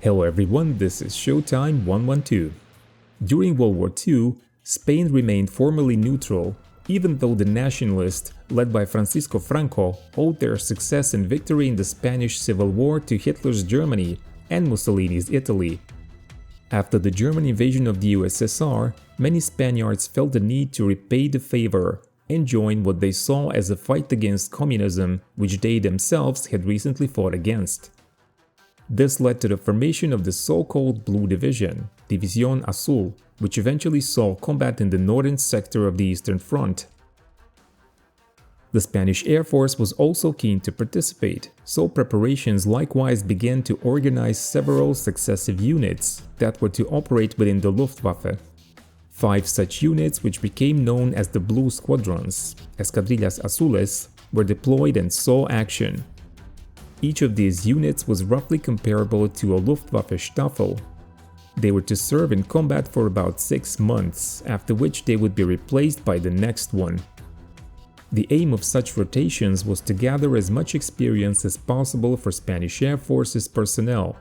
Hello everyone, this is Showtime 112. During World War II, Spain remained formally neutral, even though the nationalists, led by Franco, owed their success and victory in the Spanish Civil War to Hitler's Germany and Mussolini's Italy. After the German invasion of the USSR, many Spaniards felt the need to repay the favor and join what they saw as a fight against communism, which they themselves had recently fought against. This led to the formation of the so-called Blue Division, División Azul, which eventually saw combat in the northern sector of the Eastern Front. The Spanish Air Force was also keen to participate, so preparations likewise began to organize several successive units that were to operate within the Luftwaffe. 5 such units, which became known as the Blue Squadrons, Escuadrillas Azules, were deployed and saw action. Each of these units was roughly comparable to a Luftwaffe Staffel. They were to serve in combat for about 6 months, after which they would be replaced by the next one. The aim of such rotations was to gather as much experience as possible for Spanish Air Force's personnel,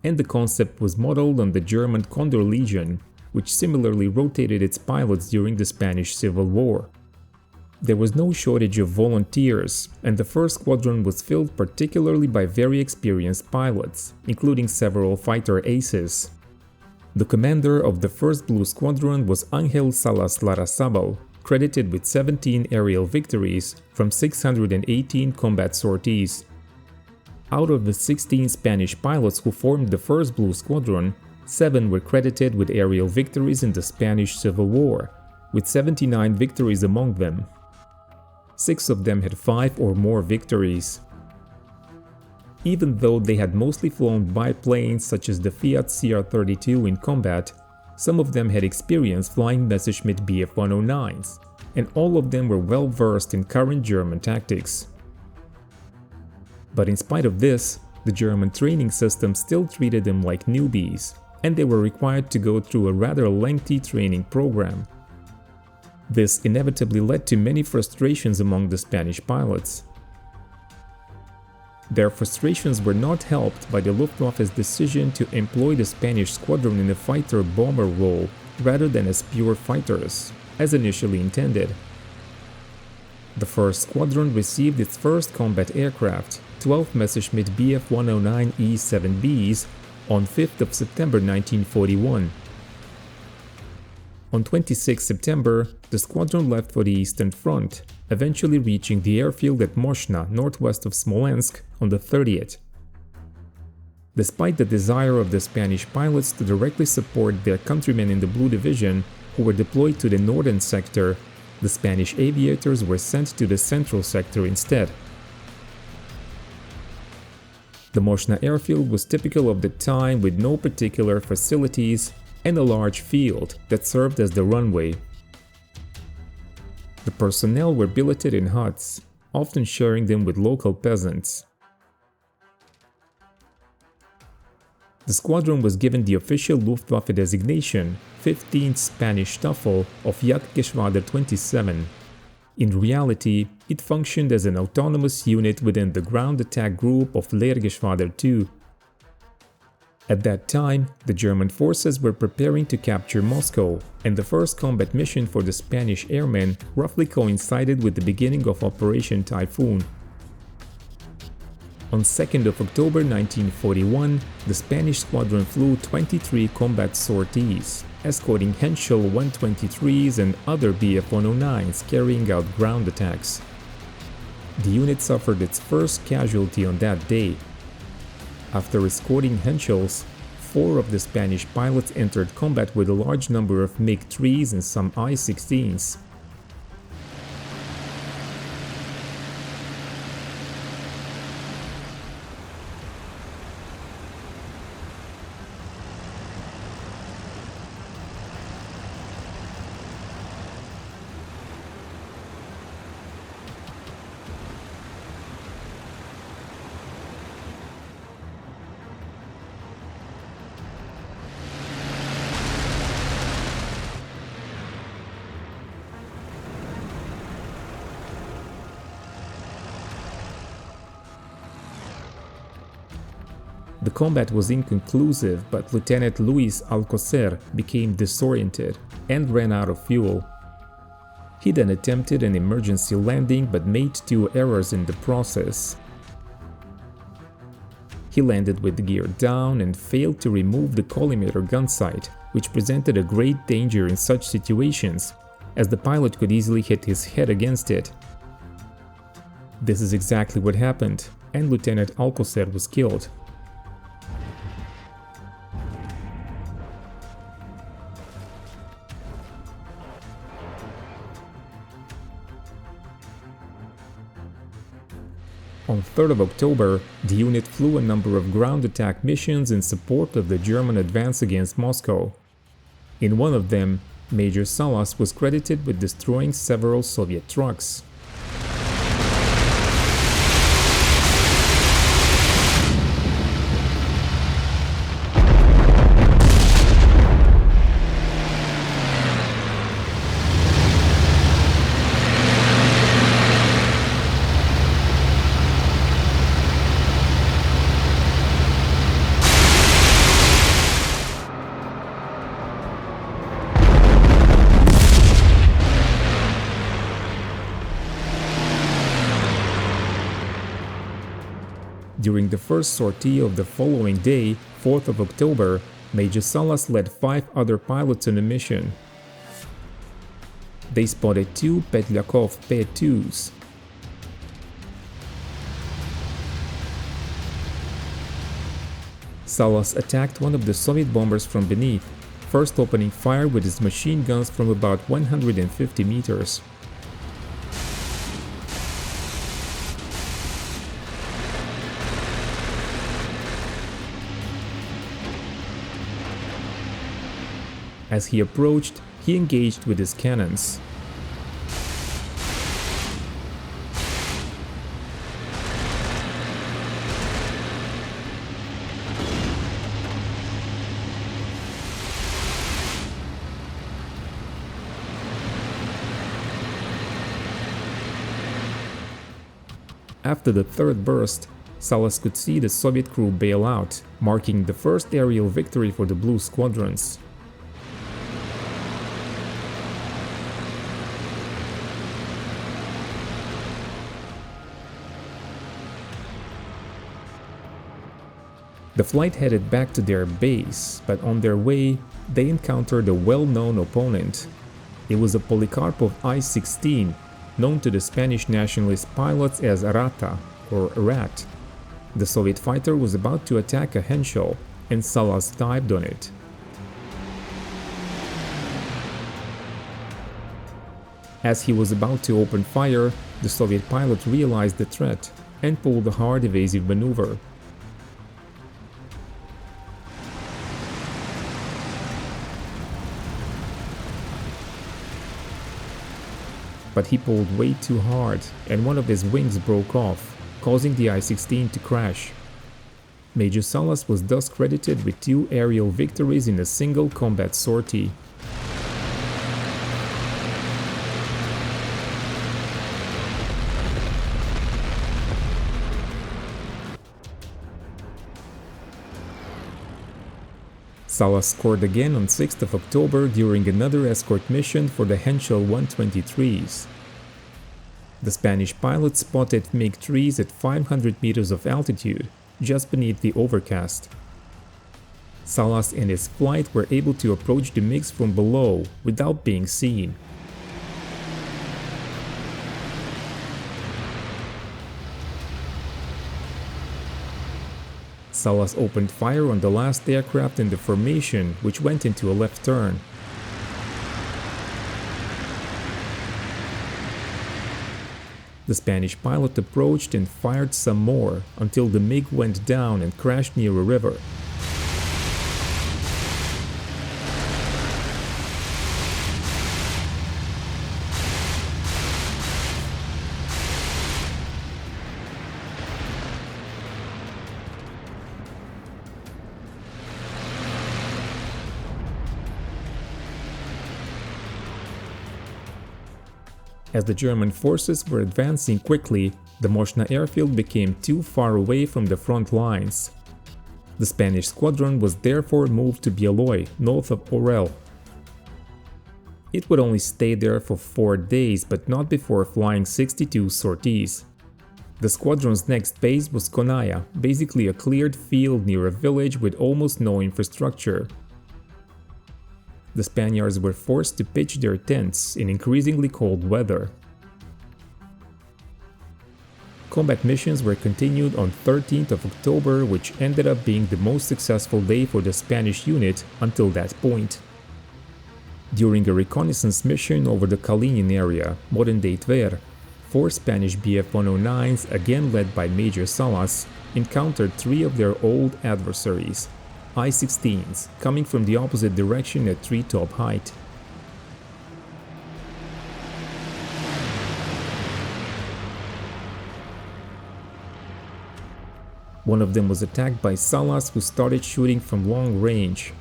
and the concept was modeled on the German Condor Legion, which similarly rotated its pilots during the Spanish Civil War. There was no shortage of volunteers, and the first squadron was filled particularly by very experienced pilots, including several fighter aces. The commander of the First Blue Squadron was Ángel Salas Larrazábal, credited with 17 aerial victories from 618 combat sorties. Out of the 16 Spanish pilots who formed the First Blue Squadron, 7 were credited with aerial victories in the Spanish Civil War, with 79 victories among them. 6 of them had 5 or more victories. Even though they had mostly flown biplanes such as the Fiat CR-32 in combat, some of them had experience flying Messerschmitt Bf 109s, and all of them were well versed in current German tactics. But in spite of this, the German training system still treated them like newbies, and they were required to go through a rather lengthy training program. This inevitably led to many frustrations among the Spanish pilots. Their frustrations were not helped by the Luftwaffe's decision to employ the Spanish squadron in a fighter-bomber role rather than as pure fighters, as initially intended. The first squadron received its first combat aircraft, 12 Messerschmitt Bf 109E-7Bs, on 5th of September 1941. On 26 September, the squadron left for the Eastern Front, eventually reaching the airfield at Moshna, northwest of Smolensk, on the 30th. Despite the desire of the Spanish pilots to directly support their countrymen in the Blue Division, who were deployed to the northern sector, the Spanish aviators were sent to the central sector instead. The Moshna airfield was typical of the time, with no particular facilities and a large field that served as the runway. The personnel were billeted in huts, often sharing them with local peasants. The squadron was given the official Luftwaffe designation, 15th Spanish Staffel of Jagdgeschwader 27. In reality, it functioned as an autonomous unit within the ground attack group of Lehrgeschwader 2. At that time, the German forces were preparing to capture Moscow, and the first combat mission for the Spanish airmen roughly coincided with the beginning of Operation Typhoon. On 2nd of October 1941, the Spanish squadron flew 23 combat sorties, escorting Henschel 123s and other Bf 109s carrying out ground attacks. The unit suffered its first casualty on that day. After escorting Henschels, 4 of the Spanish pilots entered combat with a large number of MiG-3s and some I-16s. The combat was inconclusive, but Lieutenant Luis Alcocer became disoriented and ran out of fuel. He then attempted an emergency landing but made 2 errors in the process. He landed with the gear down and failed to remove the collimator gun sight, which presented a great danger in such situations, as the pilot could easily hit his head against it. This is exactly what happened, and Lieutenant Alcocer was killed. On 3rd of October, the unit flew a number of ground attack missions in support of the German advance against Moscow. In one of them, Major Salas was credited with destroying several Soviet trucks. During the first sortie of the following day, 4th of October, Major Salas led 5 other pilots on a mission. They spotted 2 Petlyakov Pt2s. Salas attacked one of the Soviet bombers from beneath, first opening fire with his machine guns from about 150 meters. As he approached, he engaged with his cannons. After the 3rd burst, Salas could see the Soviet crew bail out, marking the first aerial victory for the Blue Squadrons. The flight headed back to their base, but on their way, they encountered a well-known opponent. It was a Polikarpov I-16, known to the Spanish nationalist pilots as Rata, or Rat. The Soviet fighter was about to attack a Henschel, and Salas dived on it. As he was about to open fire, the Soviet pilot realized the threat and pulled a hard evasive maneuver. But he pulled way too hard, and one of his wings broke off, causing the I-16 to crash. Major Salas was thus credited with 2 aerial victories in a single combat sortie. Salas scored again on 6th of October during another escort mission for the Henschel 123s. The Spanish pilot spotted MiG-3s at 500 meters of altitude, just beneath the overcast. Salas and his flight were able to approach the MiGs from below without being seen. Salas opened fire on the last aircraft in the formation, which went into a left turn. The Spanish pilot approached and fired some more until the MiG went down and crashed near a river. As the German forces were advancing quickly, the Moshna airfield became too far away from the front lines. The Spanish squadron was therefore moved to Bieloi, north of Orel. It would only stay there for 4 days, but not before flying 62 sorties. The squadron's next base was Konaya, basically a cleared field near a village with almost no infrastructure. The Spaniards were forced to pitch their tents in increasingly cold weather. Combat missions were continued on 13th of October, which ended up being the most successful day for the Spanish unit until that point. During a reconnaissance mission over the Kalinin area, modern-day Tver, 4 Spanish Bf-109s, again led by Major Salas, encountered 3 of their old adversaries, I-16s, coming from the opposite direction at treetop height. One of them was attacked by Salas, who started shooting from long range.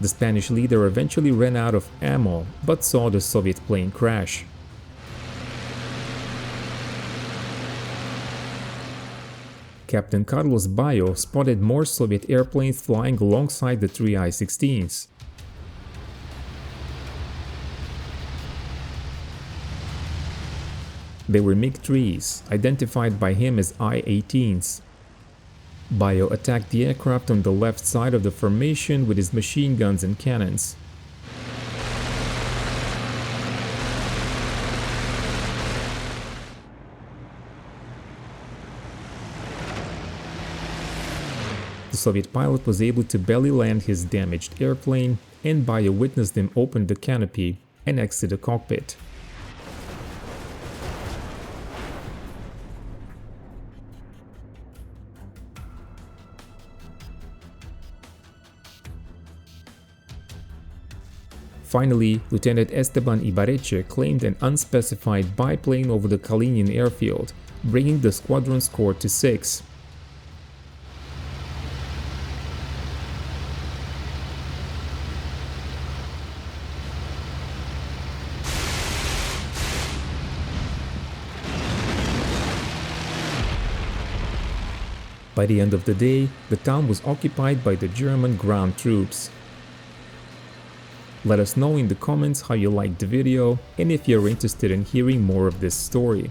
The Spanish leader eventually ran out of ammo, but saw the Soviet plane crash. Captain Carlos Bayo spotted more Soviet airplanes flying alongside the 3 I-16s. They were MiG-3s, identified by him as I-18s. Bayo attacked the aircraft on the left side of the formation with his machine guns and cannons. The Soviet pilot was able to belly land his damaged airplane, and Bayo witnessed him open the canopy and exit the cockpit. Finally, Lieutenant Esteban Ibarreche claimed an unspecified biplane over the Kalinin airfield, bringing the squadron score to 6. By the end of the day, the town was occupied by the German ground troops. Let us know in the comments how you liked the video and if you're interested in hearing more of this story.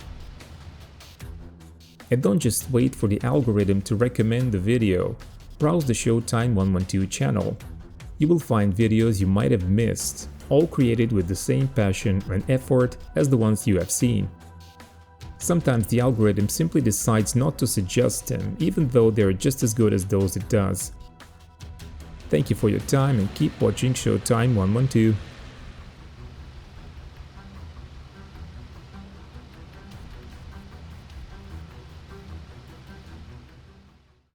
And don't just wait for the algorithm to recommend the video. Browse the Showtime 112 channel. You will find videos you might have missed, all created with the same passion and effort as the ones you have seen. Sometimes the algorithm simply decides not to suggest them, even though they're just as good as those it does. Thank you for your time and keep watching Showtime 112.